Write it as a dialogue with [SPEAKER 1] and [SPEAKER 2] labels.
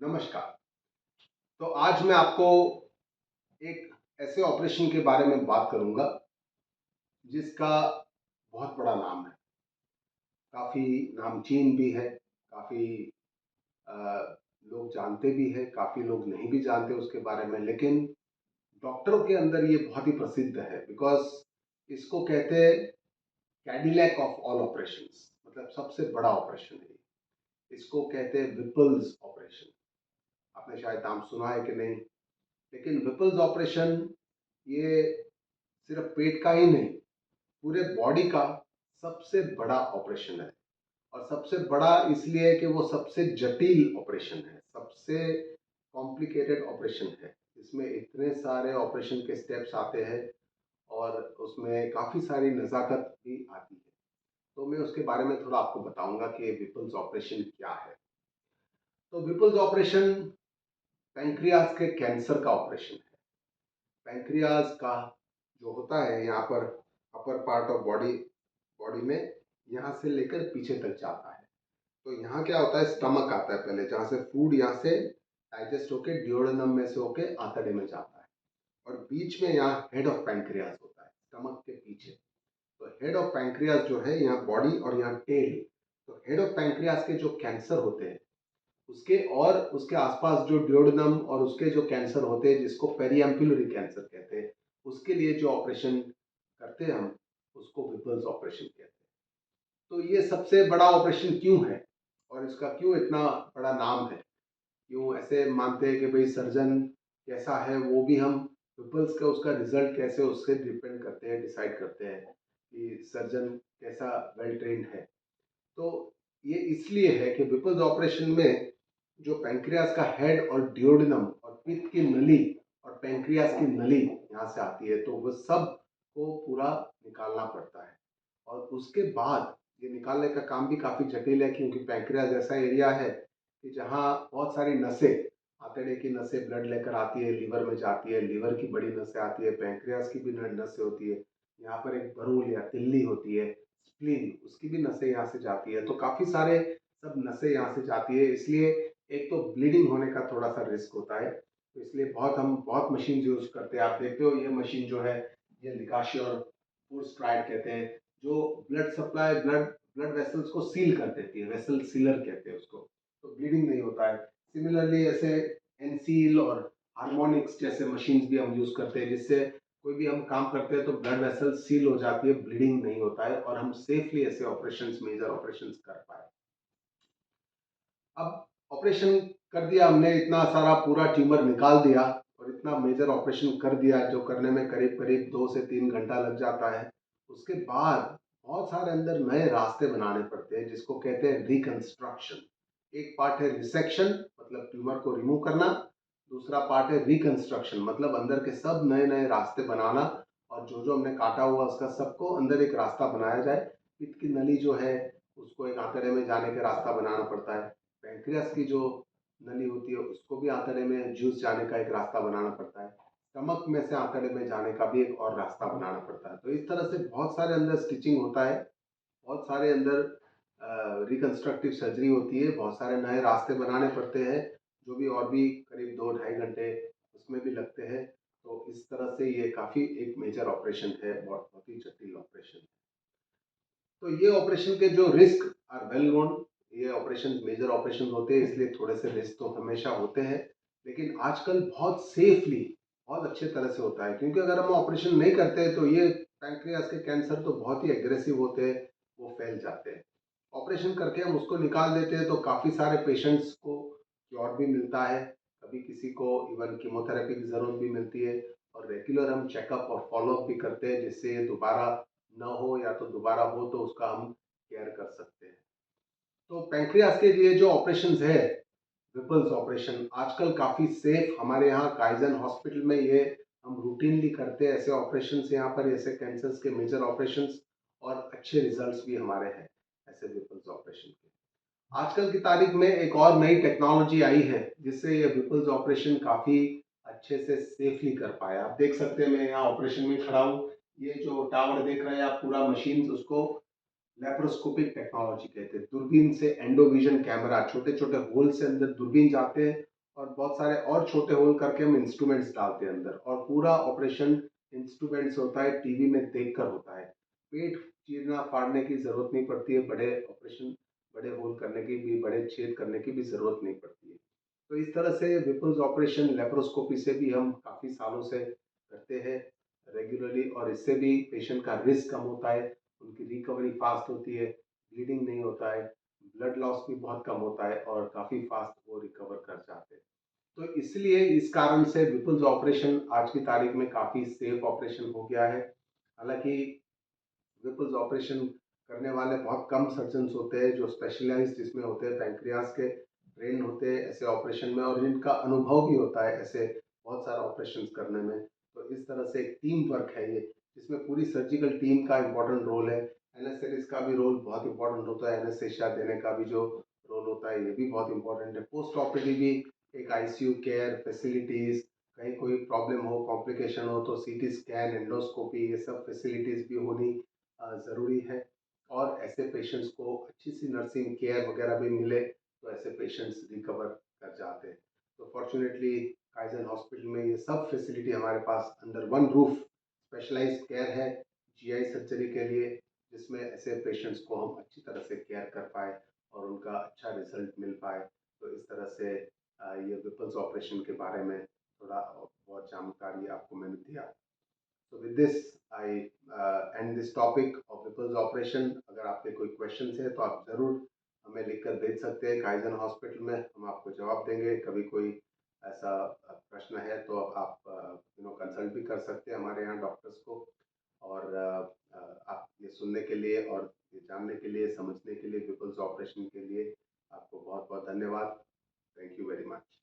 [SPEAKER 1] नमस्कार। तो आज मैं आपको एक ऐसे ऑपरेशन के बारे में बात करूंगा जिसका बहुत बड़ा नाम है। काफ़ी नामचीन भी है, काफ़ी अ, लोग जानते भी हैं, काफ़ी लोग नहीं भी जानते उसके बारे में। लेकिन डॉक्टरों के अंदर ये बहुत ही प्रसिद्ध है बिकॉज़ इसको कहते हैं कैडिलैक ऑफ ऑल ऑपरेशंस, मतलब सबसे बड़ा ऑपरेशन है ये। इसको कहते हैं विपल्स ऑपरेशन। आपने शायद नाम सुना है कि नहीं? लेकिन विपल्स ऑपरेशन ये सिर्फ पेट का ही नहीं, पूरे बॉडी का सबसे बड़ा ऑपरेशन है। और सबसे बड़ा इसलिए है कि वो सबसे जटिल ऑपरेशन है, सबसे कॉम्प्लिकेटेड ऑपरेशन है। इसमें इतने सारे ऑपरेशन के स्टेप्स आते हैं और उसमें काफ़ी सारी नज़ाकत भी आती है। तो मैं उसके बारे में थोड़ा आपको बताऊंगा कि विपल्स ऑपरेशन क्या है। तो विपल्स ऑपरेशन पैंक्रियाज के कैंसर का ऑपरेशन है। पैंक्रियाज का जो होता है यहाँ पर upper part of body body में, यहाँ से लेकर पीछे तक जाता है। तो यहाँ क्या होता है, स्टमक आता है पहले, जहाँ से फूड यहाँ से डाइजेस्ट होके ड्यूोडेनम में से होके आंतड़े में जाता है। और बीच में यहाँ हेड ऑफ पैंक्रियाज होता है, स्टमक के पीछे। तो हेड ऑफ पैंक्रियाज जो है यहाँ बॉडी और यहाँ टेल। तो हेड ऑफ पैंक्रियाज के जो कैंसर होते हैं उसके और उसके आसपास जो ड्यूोडेनम और उसके जो कैंसर होते हैं जिसको पेरिएम्पुलरी कैंसर कहते हैं, उसके लिए जो ऑपरेशन करते हैं हम, उसको विपल्स ऑपरेशन कहते हैं। तो ये सबसे बड़ा ऑपरेशन क्यों है और इसका क्यों इतना बड़ा नाम है? क्यों ऐसे मानते हैं कि भाई सर्जन कैसा है वो भी हम विपल्स का उसका रिजल्ट कैसे उससे डिपेंड करते हैं, डिसाइड करते हैं कि सर्जन कैसा वेल ट्रेन्ड है। तो ये इसलिए है कि विपल्स ऑपरेशन में जो पैंक्रियाज का हेड और ड्यूोडेनम और पित्त की नली और पैंक्रियाज की नली यहाँ से आती है, तो वो सब को पूरा निकालना पड़ता है। और उसके बाद ये निकालने का काम भी काफ़ी जटिल है, क्योंकि पैंक्रियाज ऐसा एरिया है कि जहाँ बहुत सारी नसें, आंतड़े की नसें ब्लड लेकर आती है, लीवर में जाती है, लीवर की बड़ी नसें आती है, पैंक्रियाज की भी नसें होती है, यहाँ पर एक बरूल या तिल्ली होती है, स्प्लीन, उसकी भी नसें यहाँ से जाती है। तो काफ़ी सारे सब नसें यहाँ से जाती है, इसलिए एक तो ब्लीडिंग होने का थोड़ा सा रिस्क होता है। तो इसलिए हम बहुत मशीन यूज करते हैं। आप देखते हो ये मशीन जो है, ये लिगाश्योर फोर्स स्ट्राइड कहते हैं, जो blood supply blood blood vessels को सील कर देती है, वेसल सीलर कहते हैं उसको। तो ब्लीडिंग नहीं होता है। सिमिलरली ऐसे एनसील और हार्मोनिक्स जैसे मशीन्स भी हम यूज करते हैं, जिससे कोई भी हम काम करते हैं तो ब्लड वेसल सील हो जाती है, ब्लीडिंग नहीं होता है और हम सेफली ऐसे ऑपरेशंस, मेजर ऑपरेशंस कर पाए। अब ऑपरेशन कर दिया हमने, इतना सारा पूरा ट्यूमर निकाल दिया और इतना मेजर ऑपरेशन कर दिया जो करने में करीब करीब 2 से 3 घंटा लग जाता है। उसके बाद बहुत सारे अंदर नए रास्ते बनाने पड़ते हैं जिसको कहते हैं रिकंस्ट्रक्शन। एक पार्ट है रिसेक्शन, मतलब ट्यूमर को रिमूव करना। दूसरा पार्ट है रिकंस्ट्रक्शन, मतलब अंदर के सब नए नए रास्ते बनाना, और जो जो हमने काटा हुआ उसका सबको अंदर एक रास्ता बनाया जाए। पित्त की नली जो है उसको एक आंतड़े में जाने का रास्ता बनाना पड़ता है। पैंक्रियास की जो नली होती है उसको भी आंतड़े में जूस जाने का एक रास्ता बनाना पड़ता है। स्टमक में से आंतड़े में जाने का भी एक और रास्ता बनाना पड़ता है। तो इस तरह से बहुत सारे अंदर स्टिचिंग होता है, बहुत सारे अंदर रिकंस्ट्रक्टिव सर्जरी होती है, बहुत सारे नए रास्ते बनाने पड़ते हैं, जो भी और भी करीब 2 ढाई घंटे उसमें भी लगते हैं। तो इस तरह से ये काफ़ी एक मेजर ऑपरेशन है, बहुत बहुत ही जटिल ऑपरेशन है। तो ये ऑपरेशन के जो रिस्क आर वेल नोन। ये ऑपरेशन मेजर ऑपरेशन होते हैं, इसलिए थोड़े से रिस्क तो हमेशा होते हैं, लेकिन आजकल बहुत सेफली, बहुत अच्छे तरह से होता है। क्योंकि अगर हम ऑपरेशन नहीं करते तो ये पैंक्रियास के कैंसर तो बहुत ही एग्रेसिव होते हैं, वो फैल जाते हैं। ऑपरेशन करके हम उसको निकाल देते हैं तो काफ़ी सारे पेशेंट्स को क्योर भी मिलता है, कभी किसी को इवन कीमोथेरेपी की ज़रूरत भी मिलती है। और रेगुलर हम चेकअप और फॉलोअप भी करते हैं, जिससे ये दोबारा ना हो, या तो दोबारा हो तो उसका हम केयर कर सकते हैं। तो पैंक्रियास के लिए जो ऑपरेशंस है, विपल्स ऑपरेशन, आजकल काफ़ी सेफ हमारे यहाँ काइजन हॉस्पिटल में ये हम रूटीनली करते हैं ऐसे ऑपरेशंस यहाँ पर, ऐसे कैंसर्स के मेजर ऑपरेशंस, और अच्छे रिजल्ट्स भी हमारे हैं ऐसे विपल्स ऑपरेशन के। आजकल की तारीख में एक और नई टेक्नोलॉजी आई है जिससे ये विपल्स ऑपरेशन काफ़ी अच्छे से सेफली कर पाया। आप देख सकते हैं मैं यहाँ ऑपरेशन में खड़ा हूँ, ये जो टावर देख रहे हैं आप, पूरा मशीन, उसको लेप्रोस्कोपिक टेक्नोलॉजी कहते हैं। दूरबीन से एंडोविजन कैमरा, छोटे छोटे होल से अंदर दूरबीन जाते हैं और बहुत सारे और छोटे होल करके हम इंस्ट्रूमेंट्स डालते हैं अंदर, और पूरा ऑपरेशन इंस्ट्रूमेंट से होता है, टीवी में देखकर होता है। पेट चीरना फाड़ने की जरूरत नहीं पड़ती है, बड़े ऑपरेशन, बड़े होल करने की भी, बड़े छेद करने की भी जरूरत नहीं पड़ती है। तो इस तरह से विपुल्स ऑपरेशन लेप्रोस्कोपी से भी हम काफ़ी सालों से करते हैं रेगुलरली, और इससे भी पेशेंट का रिस्क कम होता है, उनकी रिकवरी फास्ट होती है, ब्लीडिंग नहीं होता है, ब्लड लॉस भी बहुत कम होता है, और काफ़ी फास्ट वो रिकवर कर जाते हैं। तो इसलिए इस कारण से विपुल्स ऑपरेशन आज की तारीख में काफ़ी सेफ ऑपरेशन हो गया है। हालांकि विपुल्स ऑपरेशन करने वाले बहुत कम सर्जन्स होते हैं जो स्पेशलाइज्ड इसमें होते हैं, पैंक्रियाज के ट्रेन होते हैं ऐसे ऑपरेशन में, और जिनका अनुभव भी होता है ऐसे बहुत सारा ऑपरेशन करने में। तो इस तरह से एक टीम वर्क है ये, जिसमें पूरी सर्जिकल टीम का इम्पोर्टेंट रोल है। एनेस्थेटिस्ट का भी रोल बहुत इंपॉर्टेंट होता है, एनेस्थेसिया देने का भी जो रोल होता है ये भी बहुत इंपॉर्टेंट है। पोस्ट ऑपरेटिव भी एक आईसीयू केयर फैसिलिटीज, कहीं कोई प्रॉब्लम हो, कॉम्प्लिकेशन हो, तो सीटी स्कैन, एंडोस्कोपी, ये सब फैसिलिटीज भी होनी ज़रूरी है। और ऐसे पेशेंट्स को अच्छी सी नर्सिंग केयर वगैरह भी मिले तो ऐसे पेशेंट्स रिकवर कर जाते हैं। तो फॉर्चुनेटली काइजन हॉस्पिटल में ये सब फैसिलिटी हमारे पास under one roof specialized care है जीआई सर्जरी के लिए, जिसमें ऐसे पेशेंट्स को हम अच्छी तरह से केयर कर पाए और उनका अच्छा रिजल्ट मिल पाए। तो इस तरह से ये विपल्स ऑपरेशन के बारे में थोड़ा बहुत जानकारी आपको मैंने दिया। So with this, I end this topic of Whipple's operation. अगर आपके कोई क्वेश्चन है तो आप ज़रूर हमें लिखकर भेज सकते हैं काइजन हॉस्पिटल में, हम आपको जवाब देंगे। कभी कोई ऐसा प्रश्न है तो आप कंसल्ट भी कर सकते हैं हमारे यहाँ डॉक्टर्स को। और आप ये सुनने के लिए और ये जानने के लिए, समझने के लिए, विपल्स ऑपरेशन के लिए आपको बहुत बहुत धन्यवाद। Thank you very much.